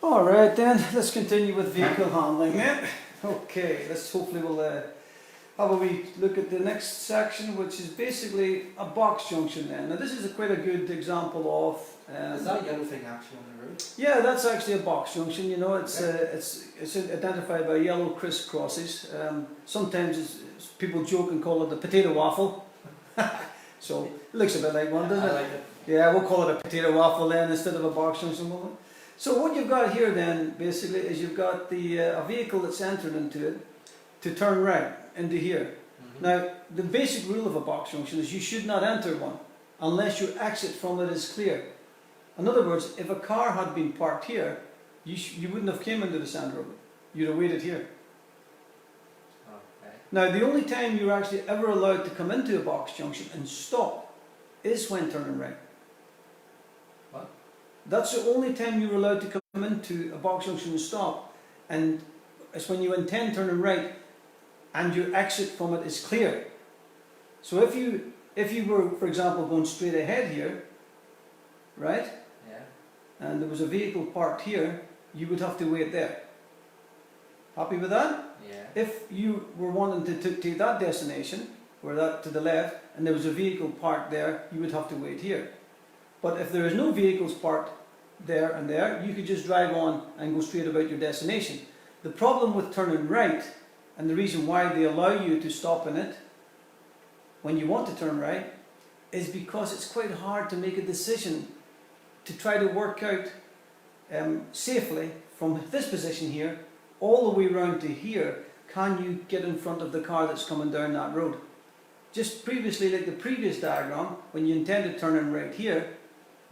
Alright then, let's continue with vehicle handling then. Okay, let's hopefully we'll have a wee look at the next section, which is basically a box junction then. Now this is quite a good example of... Is that yellow thing actually on the road? Yeah, that's actually a box junction, you know, it's identified by yellow crisscrosses. Sometimes people joke and call it the potato waffle. So, it looks a bit like one, doesn't it? I like it. Yeah, we'll call it a potato waffle then instead of a box junction. So what you've got here then, basically, is you've got the a vehicle that's entered into it to turn right into here. Now, the basic rule of a box junction is you should not enter one unless your exit from it is clear. In other words, if a car had been parked here, you wouldn't have came into the centre of it. You'd have waited here. Okay. Now, the only time you're actually ever allowed to come into a box junction and stop is when turning right. What? That's the only time you're allowed to come into a box junction and stop, and it's when you intend turning right and your exit from it is clear. So if you were, for example, going straight ahead here, right? Yeah. And there was a vehicle parked here, you would have to wait there. Happy with that? Yeah. If you were wanting to take that destination, or that to the left, and there was a vehicle parked there, you would have to wait here. But if there is no vehicles parked there and there, you could just drive on and go straight about your destination. The problem with turning right, and the reason why they allow you to stop in it when you want to turn right, is because it's quite hard to make a decision to try to work out safely from this position here all the way around to here. Can you get in front of the car that's coming down that road? Just previously, like the previous diagram, when you intended turning right here,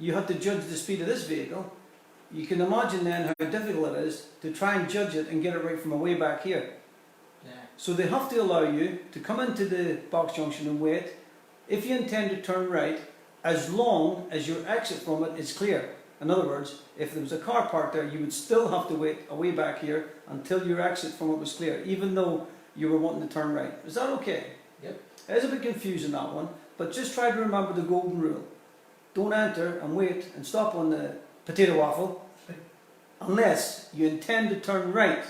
you had to judge the speed of this vehicle. You can imagine then how difficult it is to try and judge it and get it right from way back here. Yeah. So they have to allow you to come into the box junction and wait if you intend to turn right, as long as your exit from it is clear. In other words, if there was a car parked there, you would still have to wait way back here until your exit from it was clear, even though you were wanting to turn right. Is that okay? Yep. It is a bit confusing, that one, but just try to remember the golden rule. Don't enter and wait and stop on the potato waffle unless you intend to turn right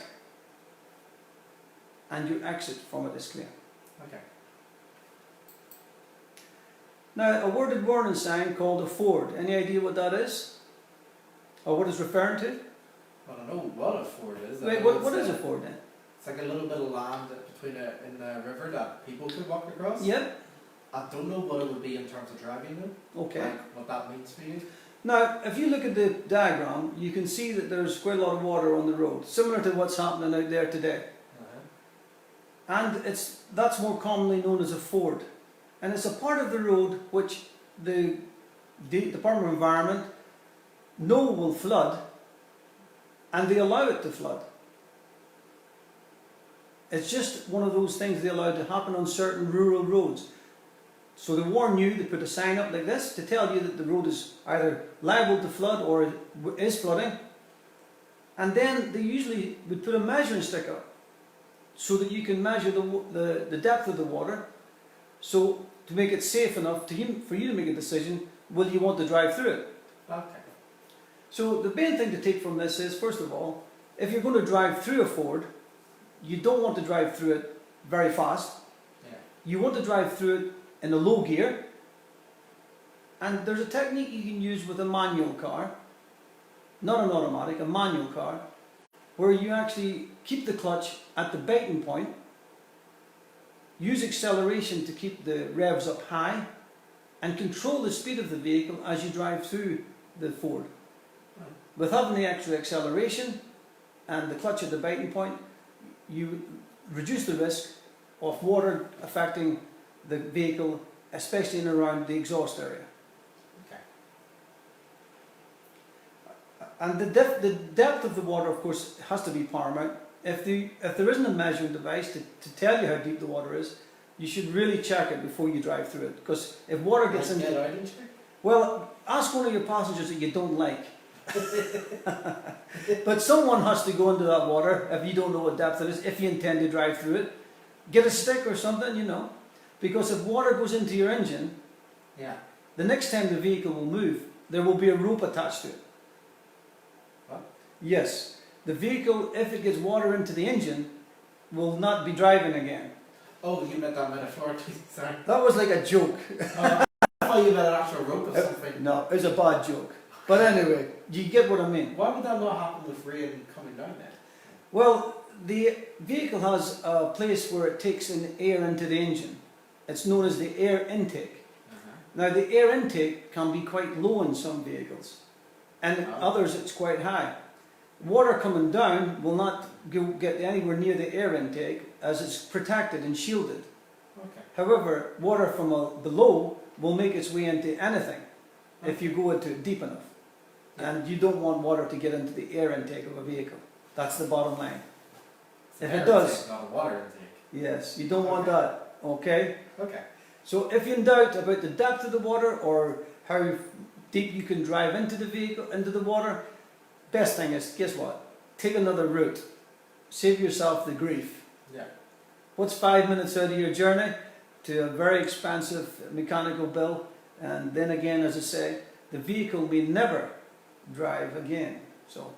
and your exit from it is clear. Okay. Now, a worded warning sign called a Ford. Any idea what that is? Or what it's referring to? I don't know what a ford is. Wait, what is a Ford then? It's like a little bit of land between in the river that people could walk across. Yep. I don't know what it would be in terms of driving though. Okay. Like what that means for you. Now, if you look at the diagram, you can see that there's quite a lot of water on the road, similar to what's happening out there today. And that's more commonly known as a ford. And it's a part of the road which the Department of Environment know will flood, and they allow it to flood. It's just one of those things they allow to happen on certain rural roads. So they warn you, they put a sign up like this to tell you that the road is either liable to flood or is flooding. And then they usually would put a measuring stick up so that you can measure the depth of the water, so to make it safe enough for you to make a decision, will you want to drive through it? Okay. So the main thing to take from this is, first of all, if you're going to drive through a ford, you don't want to drive through it very fast. Yeah. You want to drive through it in a low gear, and there's a technique you can use with a manual car, not an automatic, a manual car, where you actually keep the clutch at the biting point, use acceleration to keep the revs up high, and control the speed of the vehicle as you drive through the ford. Right. With having the extra acceleration and the clutch at the biting point, you reduce the risk of water affecting the vehicle, especially in and around the exhaust area. Okay. And the depth of the water, of course, has to be paramount. If there isn't a measuring device to tell you how deep the water is, you should really check it before you drive through it. Because if water gets into... Get out and check? Well, ask one of your passengers that you don't like. But someone has to go into that water if you don't know what depth it is, if you intend to drive through it. Get a stick or something, you know. Because if water goes into your engine, Yeah. the next time the vehicle will move, there will be a rope attached to it. What? Yes. The vehicle, if it gets water into the engine, will not be driving again. Oh, you meant that metaphorically, sorry. That was like a joke. I thought you meant an actual rope or something. No, it was a bad joke. But anyway, you get what I mean. Why would that not happen with rain coming down then? Well, the vehicle has a place where it takes in air into the engine. It's known as the air intake. Now, the air intake can be quite low in some vehicles, and in others it's quite high. Water coming down will not get anywhere near the air intake as it's protected and shielded. Okay. However, water from below will make its way into anything if you go into it deep enough. And you don't want water to get into the air intake of a vehicle. That's the bottom line. If it does, Intake, not a water intake. yes, you don't want that, okay? Okay. So if you're in doubt about the depth of the water or how deep you can drive into the vehicle, into the water, best thing is, guess what? Take another route. Save yourself the grief. Yeah. What's 5 minutes out of your journey to a very expensive mechanical bill? And then again, as I say, the vehicle may never drive again. So,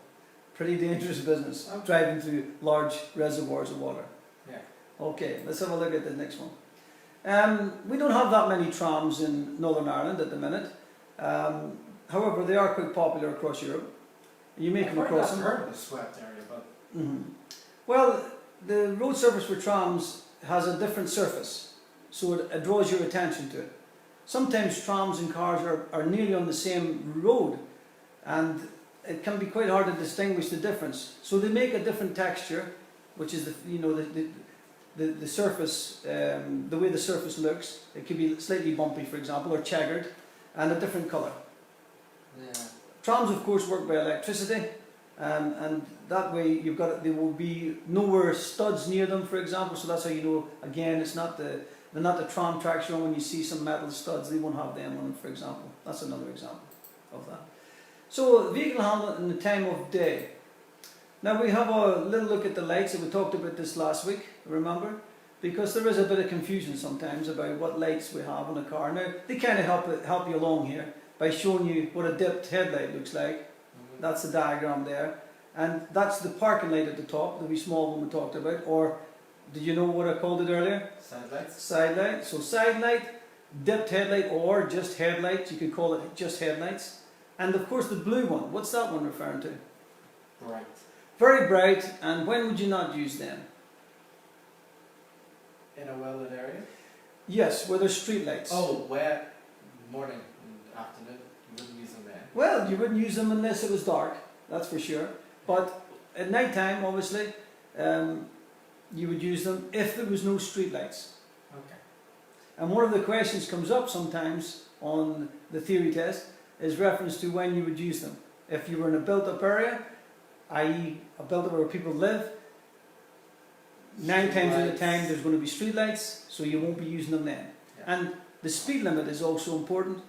pretty dangerous business, Okay. driving through large reservoirs of water. Yeah. Okay, let's have a look at the next one. We don't have that many trams in Northern Ireland at the minute. However, they are quite popular across Europe. You may come across them. I've heard of the swept area, but Well, the road surface for trams has a different surface, so it draws your attention to it. Sometimes trams and cars are nearly on the same road, and it can be quite hard to distinguish the difference. So they make a different texture, which is the surface, the way the surface looks. It could be slightly bumpy, for example, or checkered, and a different colour. yeah. Trams, of course, work by electricity, and that way you've got there will be nowhere studs near them, for example. So that's how you know. Again, they're not the tram tracks shown when you see some metal studs. They won't have them on them, for example. That's another example of that. So vehicle handling in the time of day. Now we have a little look at the lights, and we talked about this last week. Remember? Because there is a bit of confusion sometimes about what lights we have on a car. Now they kind of help you along here by showing you what a dipped headlight looks like. That's the diagram there, and that's the parking light at the top, the wee small one we talked about. Or did you know what I called it earlier? Side lights. Side light. So side light, dipped headlight, or just headlights. You could call it just headlights. And of course the blue one. What's that one referring to? Bright. Very bright. And when would you not use them? In a well-lit area. Yes, where there's street lights. Oh, wet morning and afternoon. You wouldn't use them then. Well, you wouldn't use them unless it was dark, that's for sure. But at night time, obviously, you would use them if there was no street lights. Okay. And one of the questions comes up sometimes on the theory test is reference to when you would use them. If you were in a built-up area, i.e. a built-up where people live, 9 times out of the time there's going to be street lights, so you won't be using them then. Yeah. And the speed limit is also important.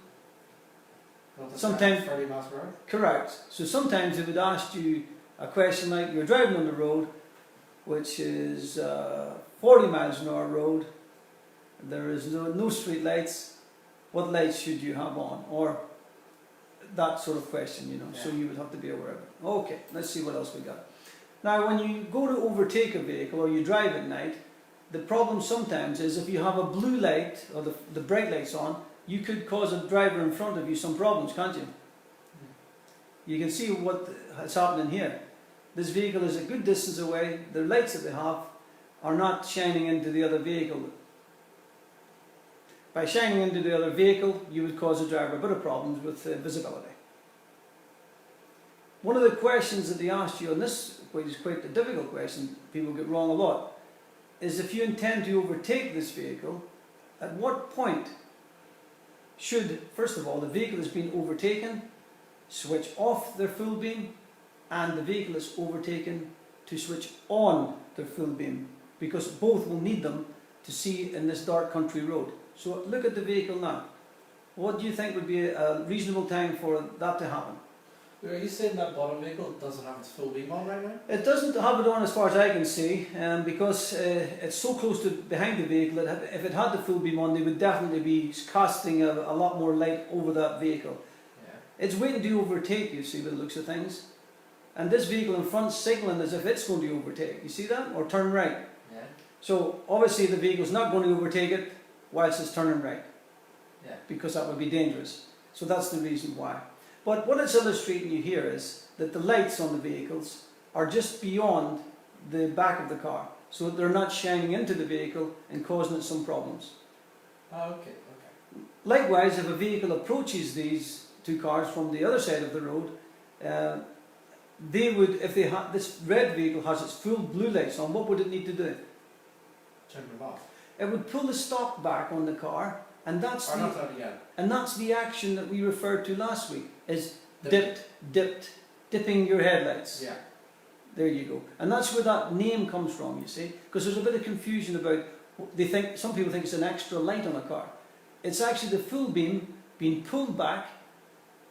Not the Sometimes- 30 miles per hour. Correct. So sometimes they would ask you a question like, you're driving on the road, which is 40 miles an hour road, there is no street lights, what lights should you have on? Or that sort of question, you know, so Yeah. you would have to be aware of it. Okay, let's see what else we got. Now when you go to overtake a vehicle or you drive at night, the problem sometimes is if you have a blue light or the bright lights on, you could cause a driver in front of you some problems, can't you? You can see what's happening here. This vehicle is a good distance away. The lights that they have are not shining into the other vehicle. By shining into the other vehicle, you would cause the driver a bit of problems with visibility. One of the questions that they asked you, and this is quite a difficult question, people get wrong a lot, is if you intend to overtake this vehicle, at what point should, first of all, the vehicle has been overtaken, switch off their full beam, and the vehicle is overtaken to switch on their full beam, because both will need them to see in this dark country road. So look at the vehicle now. What do you think would be a reasonable time for that to happen? Are you saying that bottom vehicle doesn't have its full beam on right now? It doesn't have it on as far as I can see, because it's so close to behind the vehicle that if it had the full beam on, they would definitely be casting a lot more light over that vehicle. Yeah. It's waiting to overtake, you see, by the looks of things. and this vehicle in front signaling as if it's going to overtake. You see that? Or turn right. Yeah. So obviously the vehicle's not going to overtake it whilst it's turning right, Yeah. because that would be dangerous. So that's the reason why. But what it's illustrating you here is that the lights on the vehicles are just beyond the back of the car, so that they're not shining into the vehicle and causing it some problems. Oh, okay. Okay. Likewise, if a vehicle approaches these two cars from the other side of the road, they would, if they had this red vehicle has its full blue lights on, what would it need to do? Turn them off. It would pull the stock back on the car, and that's Or the, not that again. and that's the action that we referred to last week, is Dip. dipping your headlights. Yeah. There you go. And that's where that name comes from, you see, because there's a bit of confusion about, some people think it's an extra light on a car. It's actually the full beam being pulled back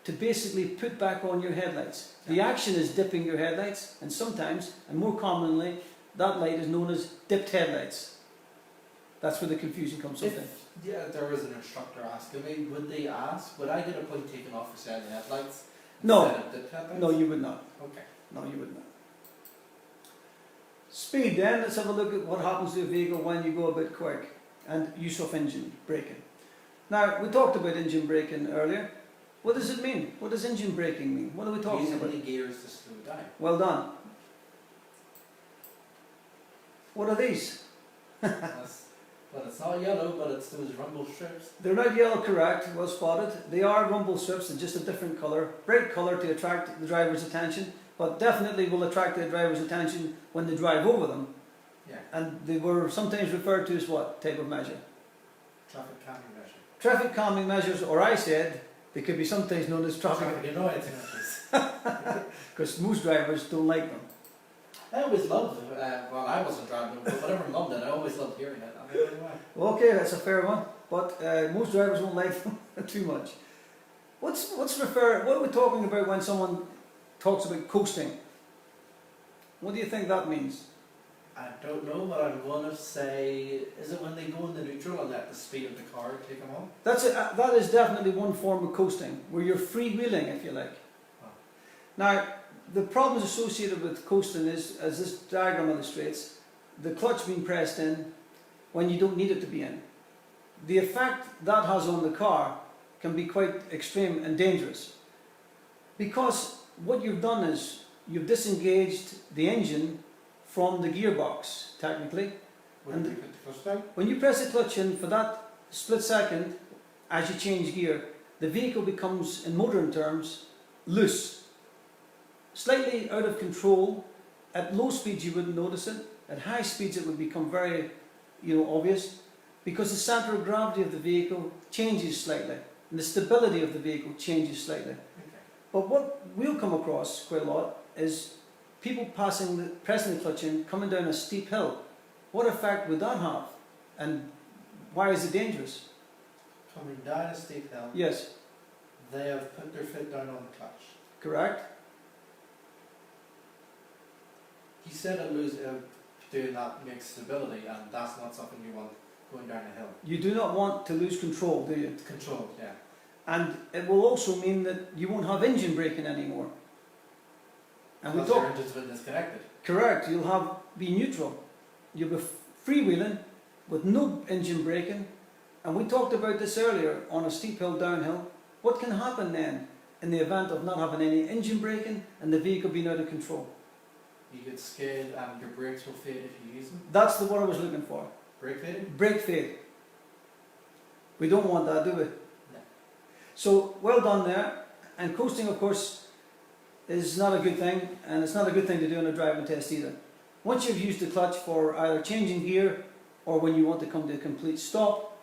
to basically put back on your headlights. The action is dipping your headlights, and sometimes, and more commonly, that light is known as dipped headlights. That's where the confusion comes from. If there was an instructor asking me, would I get a point taken off for setting the headlights? No. Instead of the headlights? No, you would not. Okay. No, you would not. Speed then, let's have a look at what happens to a vehicle when you go a bit quick, and use of engine braking. Now, we talked about engine braking earlier. What does it mean? What does engine braking mean? What are we talking Using about? the gears to slow down. Well done. What are these? Well, it's not yellow, but it's those rumble strips. They're not yellow, correct, well spotted. They are rumble strips, they're just a different colour. Bright colour to attract the driver's attention, but definitely will attract the driver's attention when they drive over them. Yeah. And they were sometimes referred to as what type of measure? Traffic calming measure. Traffic calming measures, or I said, they could be sometimes known as traffic, annoyance measures. because most drivers don't like them. I always loved, well, I wasn't driving them, but whenever loved it, I always loved hearing it. I don't know why. Okay, that's a fair one, but most drivers won't like them too much. What are we talking about when someone talks about coasting? What do you think that means? I don't know, but I'm going to say, is it when they go into neutral and let the speed of the car take them on? That's it. That is definitely one form of coasting, where you're freewheeling, if you like. Oh. Now, the problems associated with coasting is, as this diagram illustrates, the clutch being pressed in when you don't need it to be in. The effect that has on the car can be quite extreme and dangerous, because what you've done is you've disengaged the engine from the gearbox, technically. When you put the clutch down? When you press the clutch in for that split second, as you change gear, the vehicle becomes, in motoring terms, loose. Slightly out of control. At low speeds you wouldn't notice it. At high speeds it would become very, obvious, because the centre of gravity of the vehicle changes slightly, and the stability of the vehicle changes slightly. Okay. But what we'll come across quite a lot is people pressing the clutch in, coming down a steep hill. What effect would that have? And why is it dangerous? Coming down a steep hill, Yes, they have put their foot down on the clutch. correct? You said doing that makes stability, and that's not something you want going down a hill. You do not want to lose control, do you? Controlled, yeah. And it will also mean that you won't have engine braking anymore. And we Because your talk, engine's been disconnected. correct, you'll be neutral. You'll be freewheeling with no engine braking. And we talked about this earlier on a steep hill downhill. What can happen then in the event of not having any engine braking and the vehicle being out of control? You get skid and your brakes will fade if you use them. That's the word I was looking for. Brake fading? Brake fade. We don't want that, do we? No. So, well done there. And coasting, of course, is not a good thing, and it's not a good thing to do on a driving test either. Once you've used the clutch for either changing gear or when you want to come to a complete stop,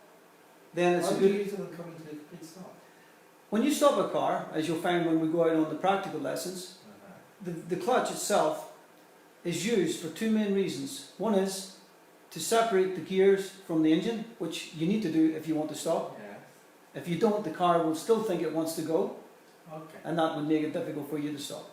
then it's Why a do you good... use them coming to a complete stop? When you stop a car, as you'll find when we go out on the practical lessons, the clutch itself is used for two main reasons. One is to separate the gears from the engine, which you need to do if you want to stop. Yeah. If you don't, the car will still think it wants to go, Okay. and that would make it difficult for you to stop.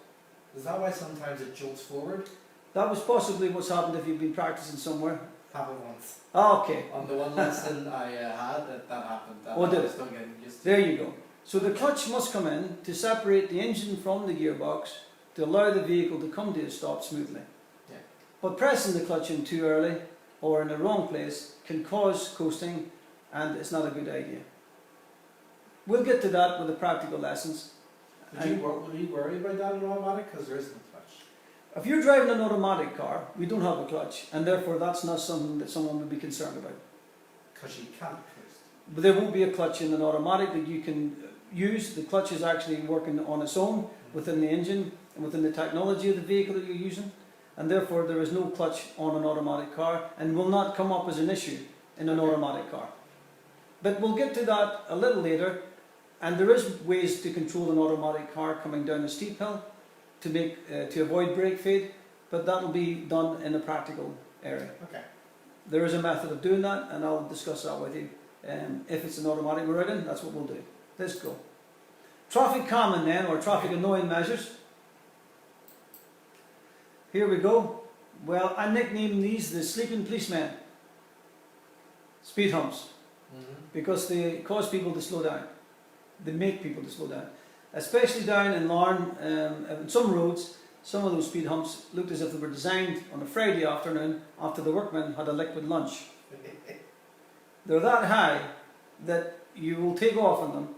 Is that why sometimes it jolts forward? That was possibly what's happened if you've been practicing somewhere. Happened once. Ah, okay, On the one lesson I had, that happened. Oh, did I it? was still getting used to. there you go. So the clutch must come in to separate the engine from the gearbox, to allow the vehicle to come to a stop smoothly. Yeah. But pressing the clutch in too early or in the wrong place can cause coasting, and it's not a good idea. We'll get to that with the practical lessons. Would you worry about that in automatic? Because there isn't a clutch. If you're driving an automatic car, we don't have a clutch, and therefore that's not something that someone would be concerned about. Because you can't coast. But there won't be a clutch in an automatic that you can use. The clutch is actually working on its own within the engine and within the technology of the vehicle that you're using, and therefore there is no clutch on an automatic car and will not come up as an issue in an automatic car. But we'll get to that a little later, and there is ways to control an automatic car coming down a steep hill to avoid brake fade, but that will be done in a practical area. Okay. There is a method of doing that, and I'll discuss that with you. If it's an automatic Meridian, that's what we'll do. Let's go. Traffic calming then, or traffic annoying measures. Here we go. Well, I nicknamed these the sleeping policemen. Speed humps. Because they cause people to slow down. They make people to slow down. Especially down in Larne, in some roads, some of those speed humps looked as if they were designed on a Friday afternoon after the workmen had a liquid lunch. They're that high that you will take off on them.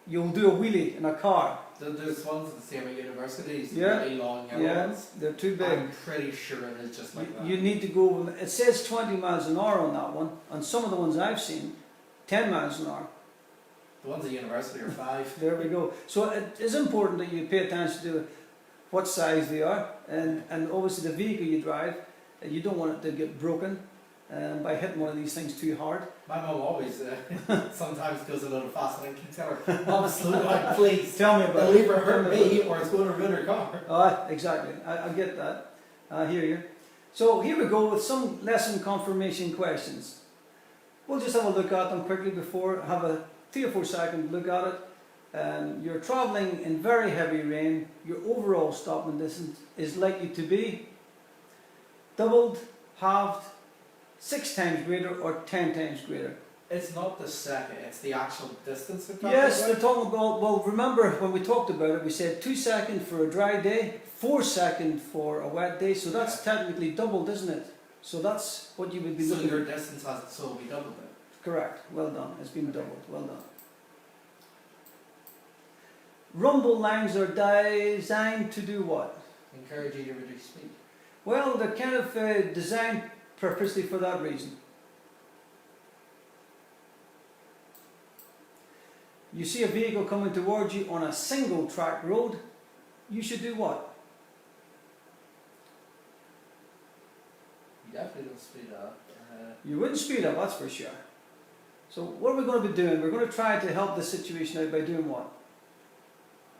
You'll do a wheelie in a car. There's ones at the same at universities, Yeah. really long yellow ones. They're too big. I'm pretty sure it is just like that. You need to go, it says 20 miles an hour on that one, and some of the ones I've seen, 10 miles an hour. The ones at university are 5. There we go. So it is important that you pay attention to what size they are, and obviously the vehicle you drive, you don't want it to get broken by hitting one of these things too hard. My mum always sometimes goes a little faster and I can tell her, Mama, slow down, please. Tell me about It'll it. either hurt me or it's going to ruin her car. Exactly. I get that. I hear you. So here we go with some lesson confirmation questions. We'll just have a look at them quickly before, have a 3 or 4 second look at it. You're travelling in very heavy rain. Your overall stopping distance is likely to be doubled, halved, 6 times greater or 10 times greater. It's not the second, it's the actual distance of Yes, they're talking about, well, remember when we talked about it, we said 2 seconds for a dry day, 4 seconds for a wet day, so that's technically doubled, isn't it? So that's what you would be So looking your at. distance has to so be doubled then? Correct, well done, it's been doubled, well done. Rumble lines are designed to do what? Encourage you to reduce speed. Well, they're kind of designed purposely for that reason. You see a vehicle coming towards you on a single track road, you should do what? You definitely don't speed up. You wouldn't speed up, that's for sure. So what are we going to be doing? We're going to try to help the situation out by doing what?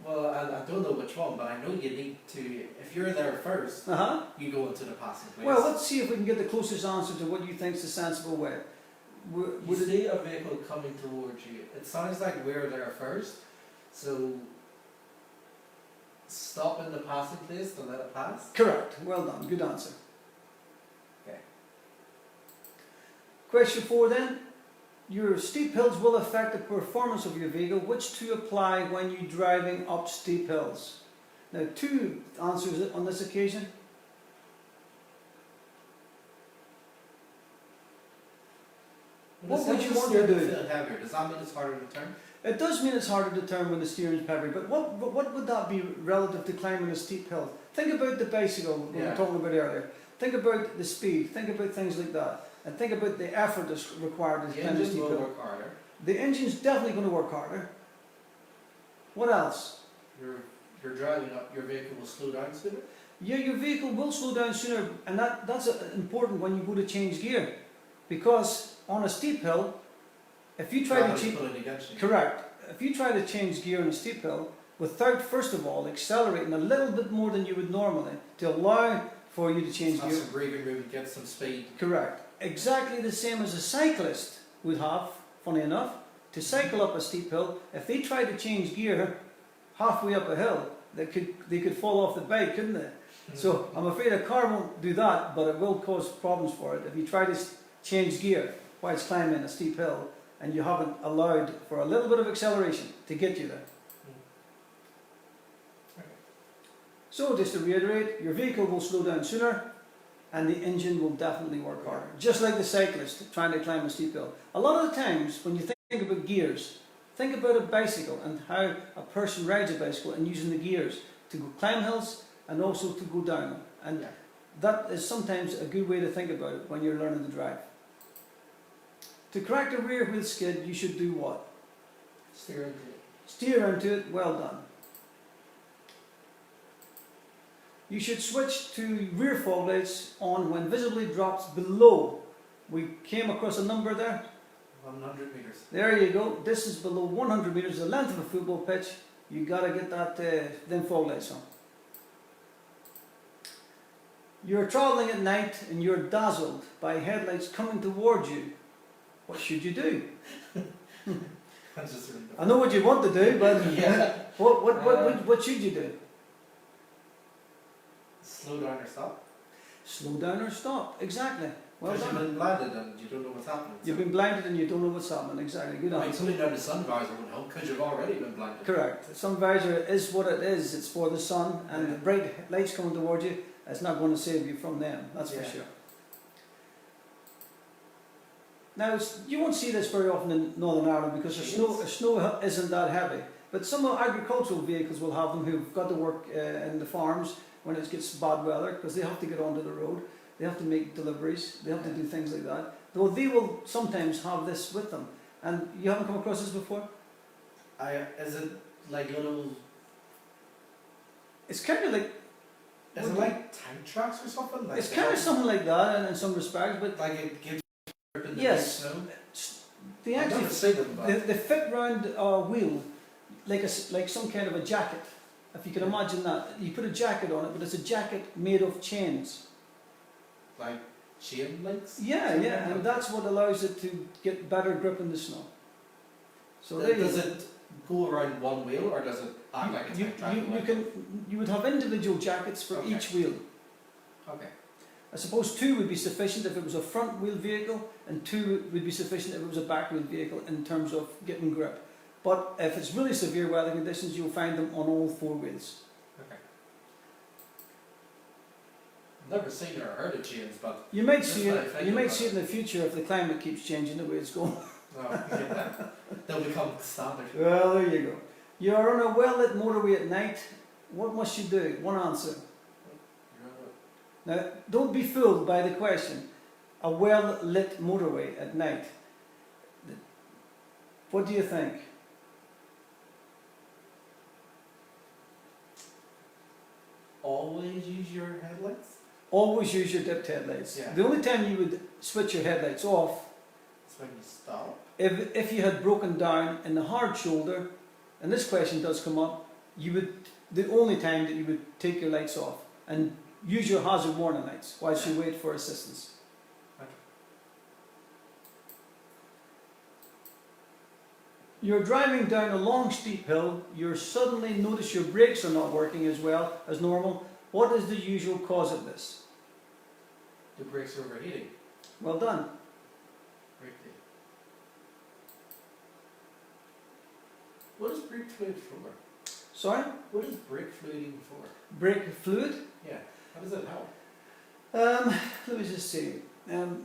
Well, I don't know which one, but I know you need to, if you're there first, you go into the passing place. Well, let's see if we can get the closest answer to what you think is the sensible way. You see a vehicle coming towards you. It sounds like we're there first, so stop in the passing place to let it pass. Correct. Well done. Good answer. Okay. Question 4 then. Your steep hills will affect the performance of your vehicle. Which to apply when you're driving up steep hills? Now, 2 answers on this occasion. What would you want to do? Heavier. Does that mean it's harder to turn? It does mean it's harder to turn when the steering is heavy, but what would that be relative to climbing a steep hill? Think about the bicycle we were talking about earlier. Think about the speed. Think about things like that. And think about the effort that's required to climb a steep hill. The engine will work harder. The engine's definitely going to work harder. What else? You're driving up, your vehicle will slow down sooner? Yeah, your vehicle will slow down sooner, and that's important when you go to change gear. Because on a steep hill, if you try to change... Correct. If you try to change gear on a steep hill, without first of all accelerating a little bit more than you would normally, to allow for you to change gear... Have some breathing room and get some speed. Correct. Exactly the same as a cyclist would have, funny enough, to cycle up a steep hill. If they tried to change gear halfway up a hill, they could fall off the bike, couldn't they? So I'm afraid a car won't do that, but it will cause problems for it. If you try to change gear while it's climbing a steep hill and you haven't allowed for a little bit of acceleration to get you there. So just to reiterate, your vehicle will slow down sooner and the engine will definitely work harder. Just like the cyclist trying to climb a steep hill. A lot of the times when you think about gears, think about a bicycle and how a person rides a bicycle and using the gears to go climb hills and also to go down them. And Yeah. that is sometimes a good way to think about it when you're learning to drive. To correct a rear wheel skid, you should do what? Steer into it. Steer into it, well done. You should switch to rear fog lights on when visibly drops below. We came across a number there. 100 meters. There you go. This is below 100 meters, the length of a football pitch. You gotta get that them fog lights on. You're traveling at night and you're dazzled by headlights coming towards you. What should you do? That's just really I know what you want to do, but Yeah. what should you do? Slow down or stop. Slow down or stop. Exactly. Well Because you've done. been blinded and you don't know what's happening. You've been blinded and you don't know what's happening. Exactly. Good I mean, answer. pulling down the sun visor won't help because you've already been blinded. Correct. Sun visor is what it is. It's for the sun, and Yeah. the bright lights coming towards you. It's not going to save you from them. That's Yeah. for sure. Now, you won't see this very often in Northern Ireland because the snow isn't that heavy. But some agricultural vehicles will have them who've got to work in the farms when it gets bad weather because they have to get onto the road. They have to make deliveries. They have to do things like that. Though they will sometimes have this with them. And you haven't come across this before? Is it like little? It's kind of like Is it like tank tracks or something? Like it's kind of something like that in some respects, but like it gives grip in the Yes. big snow. they I've actually never seen them, but they fit round a wheel like some kind of a jacket. If you can imagine that, you put a jacket on it, but it's a jacket made of chains. like chain links. Yeah, yeah, and that's what allows it to get better grip in the snow. So there you Does go. it go around one wheel or does it act like a You, tank track? you would have individual jackets for Okay. each wheel. Okay. I suppose 2 would be sufficient if it was a front wheel vehicle, and 2 would be sufficient if it was a back wheel vehicle in terms of getting grip. But if it's really severe weather conditions, you'll find them on all 4 wheels. Okay. I've never seen or heard of chains, but You might Just see what I it. think You might about see it in the future if the climate keeps changing the way it's going. yeah, they'll become standard. Well, there you go. You are on a well-lit motorway at night. What must you do? One answer. Now, don't be fooled by the question. A well-lit motorway at night. What do you think? Always use your headlights. Always use your dipped headlights. Yeah. The only time you would switch your headlights off It's when you stop. if you had broken down in the hard shoulder, and this question does come up, the only time that you would take your lights off and use your hazard warning lights whilst you wait for assistance. Okay. You're driving down a long steep hill, you suddenly notice your brakes are not working as well as normal. What is the usual cause of this? The brakes are overheating. Well done. Brake fluid. What is brake fluid for? Sorry? What is brake fluiding for? Brake fluid? Yeah. How does it help? Let me just see.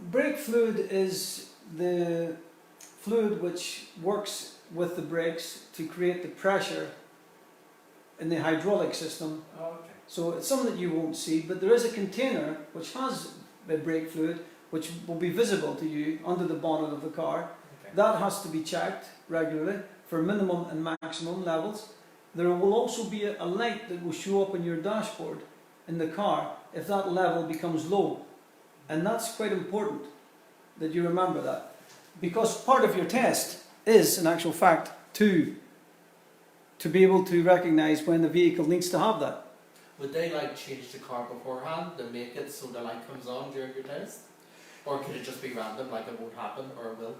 Brake fluid is the fluid which works with the brakes to create the pressure in the hydraulic system. Oh, okay. So it's something that you won't see, but there is a container which has the brake fluid which will be visible to you under the bonnet of the car. Okay. That has to be checked regularly for minimum and maximum levels. There will also be a light that will show up on your dashboard in the car if that level becomes low. And that's quite important that you remember that. Because part of your test is, in actual fact, to be able to recognise when the vehicle needs to have that. Would they like change the car beforehand to make it so the light comes on during your test? Or could it just be random, like it won't happen or it will?